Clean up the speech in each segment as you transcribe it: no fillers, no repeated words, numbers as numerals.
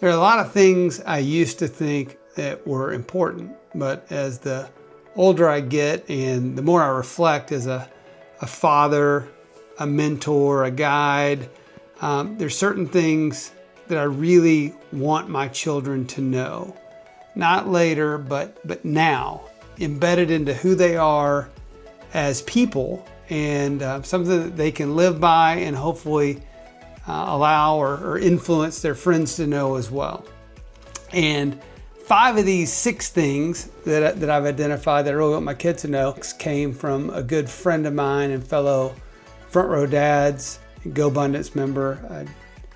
There are a lot of things I used to think that were important, but as the older I get and the more I reflect as a father, a mentor, a guide, there's certain things that I really want my children to know. Not later, but now, embedded into who they are as people, and something that they can live by and hopefully allow or influence their friends to know as well. And 5 of these 6 things that I've identified that I really want my kids to know came from a good friend of mine and fellow Front Row Dads, GoBundance member,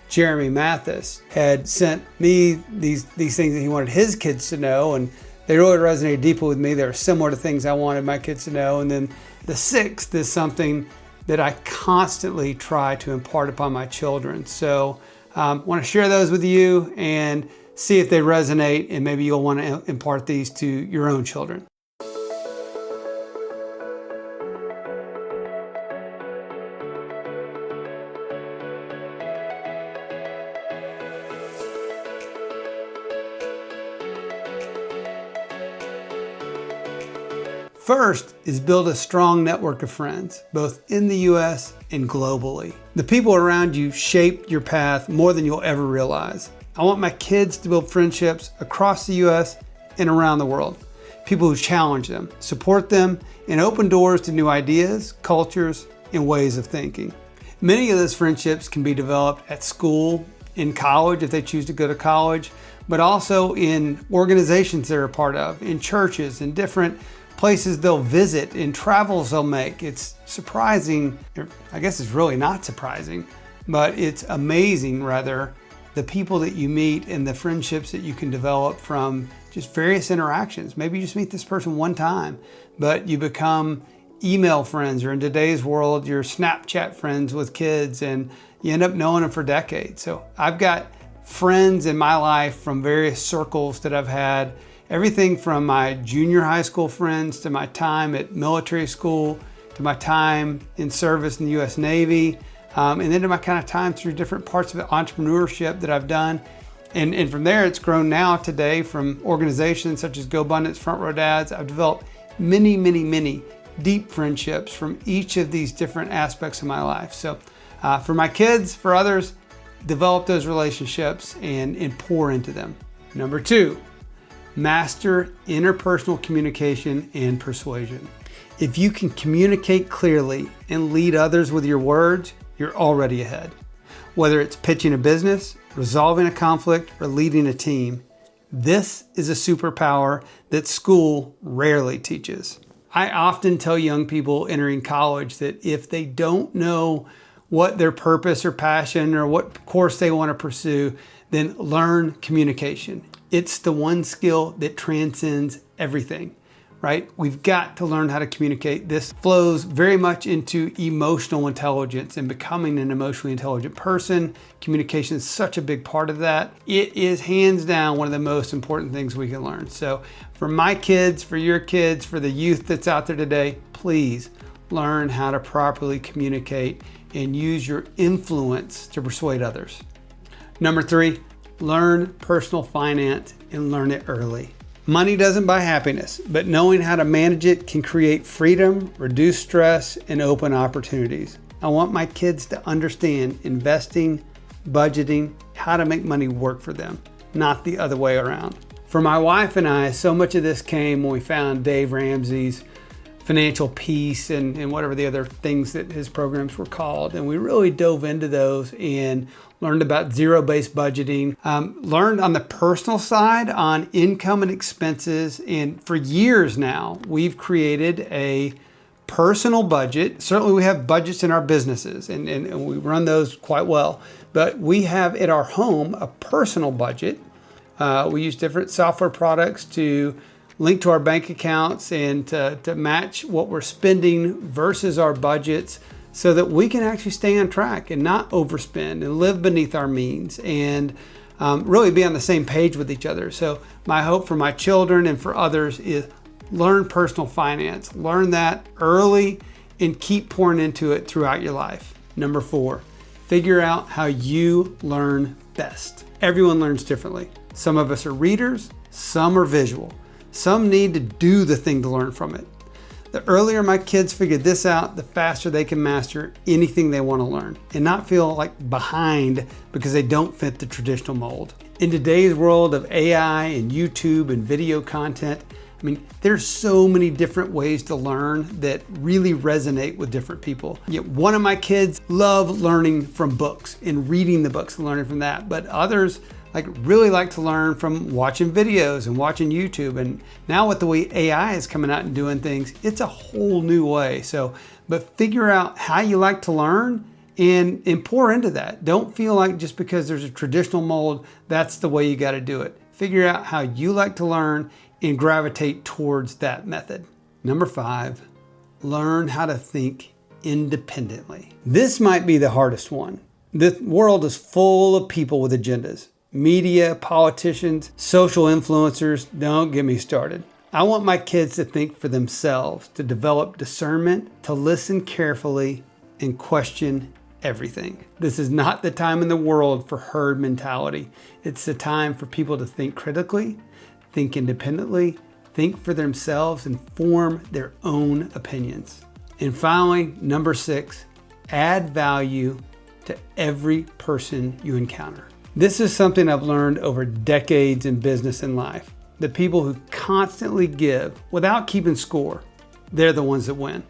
Jeremy Mathis, had sent me these things that he wanted his kids to know, and they really resonated deeply with me. They were similar to things I wanted my kids to know. And then the 6th is something that I constantly try to impart upon my children. So I want to share those with you and see if they resonate, and maybe you'll want to impart these to your own children. First is build a strong network of friends, both in the U.S. and globally. The people around you shape your path more than you'll ever realize. I want my kids to build friendships across the U.S. and around the world. People who challenge them, support them, and open doors to new ideas, cultures, and ways of thinking. Many of those friendships can be developed at school, in college if they choose to go to college, but also in organizations they're a part of, in churches, in different places they'll visit, in travels they'll make. It's surprising, I guess it's really not surprising, but it's amazing rather, the people that you meet and the friendships that you can develop from just various interactions. Maybe you just meet this person one time, but you become email friends, or in today's world, you're Snapchat friends with kids, and you end up knowing them for decades. So I've got friends in my life from various circles that I've had. Everything from my junior high school friends to my time at military school to my time in service in the U.S. Navy, and then to my kind of time through different parts of entrepreneurship that I've done. And from there, it's grown now today from organizations such as GoBundance, Front Row Dads. I've developed many, many, many deep friendships from each of these different aspects of my life. So for my kids, for others, develop those relationships and pour into them. Number 2, master interpersonal communication and persuasion. If you can communicate clearly and lead others with your words, you're already ahead. Whether it's pitching a business, resolving a conflict, or leading a team, this is a superpower that school rarely teaches. I often tell young people entering college that if they don't know what their purpose or passion or what course they want to pursue, then learn communication. It's the one skill that transcends everything, right? We've got to learn how to communicate. This flows very much into emotional intelligence and becoming an emotionally intelligent person. Communication is such a big part of that. It is hands down one of the most important things we can learn. So for my kids, for your kids, for the youth that's out there today, please learn how to properly communicate and use your influence to persuade others. Number 3, learn personal finance and learn it early. Money doesn't buy happiness, but knowing how to manage it can create freedom, reduce stress, and open opportunities. I want my kids to understand investing, budgeting, how to make money work for them, not the other way around. For my wife and I, so much of this came when we found Dave Ramsey's Financial Peace and whatever the other things that his programs were called. And we really dove into those and learned about zero-based budgeting, learned on the personal side on income and expenses. And for years now, we've created a personal budget. Certainly we have budgets in our businesses and we run those quite well. But we have at our home a personal budget. We use different software products to link to our bank accounts and to match what we're spending versus our budgets so that we can actually stay on track and not overspend and live beneath our means and really be on the same page with each other. So my hope for my children and for others is learn personal finance, learn that early and keep pouring into it throughout your life. Number 4, figure out how you learn best. Everyone learns differently. Some of us are readers, some are visual. Some need to do the thing to learn from it. The earlier my kids figure this out, the faster they can master anything they want to learn and not feel like behind because they don't fit the traditional mold. In today's world of AI and YouTube and video content, I mean, there's so many different ways to learn that really resonate with different people. Yet one of my kids love learning from books and reading the books and learning from that, but others really like to learn from watching videos and watching YouTube. And now with the way AI is coming out and doing things, it's a whole new way. But figure out how you like to learn and pour into that. Don't feel like just because there's a traditional mold, that's the way you got to do it. Figure out how you like to learn and gravitate towards that method. Number 5, learn how to think independently. This might be the hardest one. The world is full of people with agendas. Media, politicians, social influencers, don't get me started. I want my kids to think for themselves, to develop discernment, to listen carefully, and question everything. This is not the time in the world for herd mentality. It's the time for people to think critically, think independently, think for themselves, and form their own opinions. And finally, number 6, add value to every person you encounter. This is something I've learned over decades in business and life. The people who constantly give without keeping score, they're the ones that win.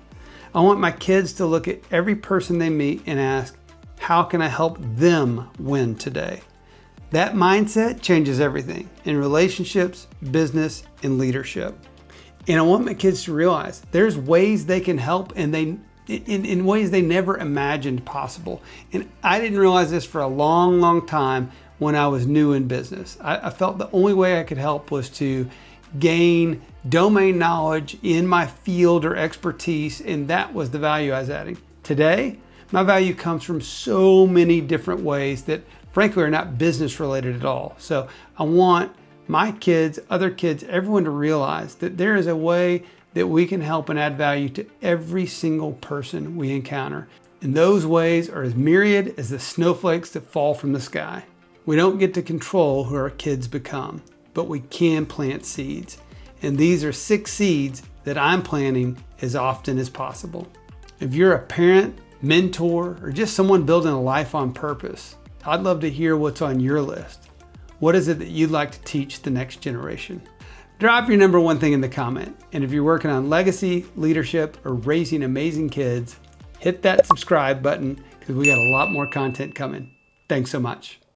I want my kids to look at every person they meet and ask, how can I help them win today? That mindset changes everything in relationships, business, and leadership. And I want my kids to realize there's ways they can help and in ways they never imagined possible. And I didn't realize this for a long, long time when I was new in business. I felt the only way I could help was to gain domain knowledge in my field or expertise, and that was the value I was adding. Today, my value comes from so many different ways that frankly are not business related at all. So I want my kids, other kids, everyone to realize that there is a way that we can help and add value to every single person we encounter. And those ways are as myriad as the snowflakes that fall from the sky. We don't get to control who our kids become, but we can plant seeds. And these are 6 seeds that I'm planting as often as possible. If you're a parent, mentor, or just someone building a life on purpose, I'd love to hear what's on your list. What is it that you'd like to teach the next generation? Drop your number 1 thing in the comment. And if you're working on legacy, leadership, or raising amazing kids, hit that subscribe button because we got a lot more content coming. Thanks so much.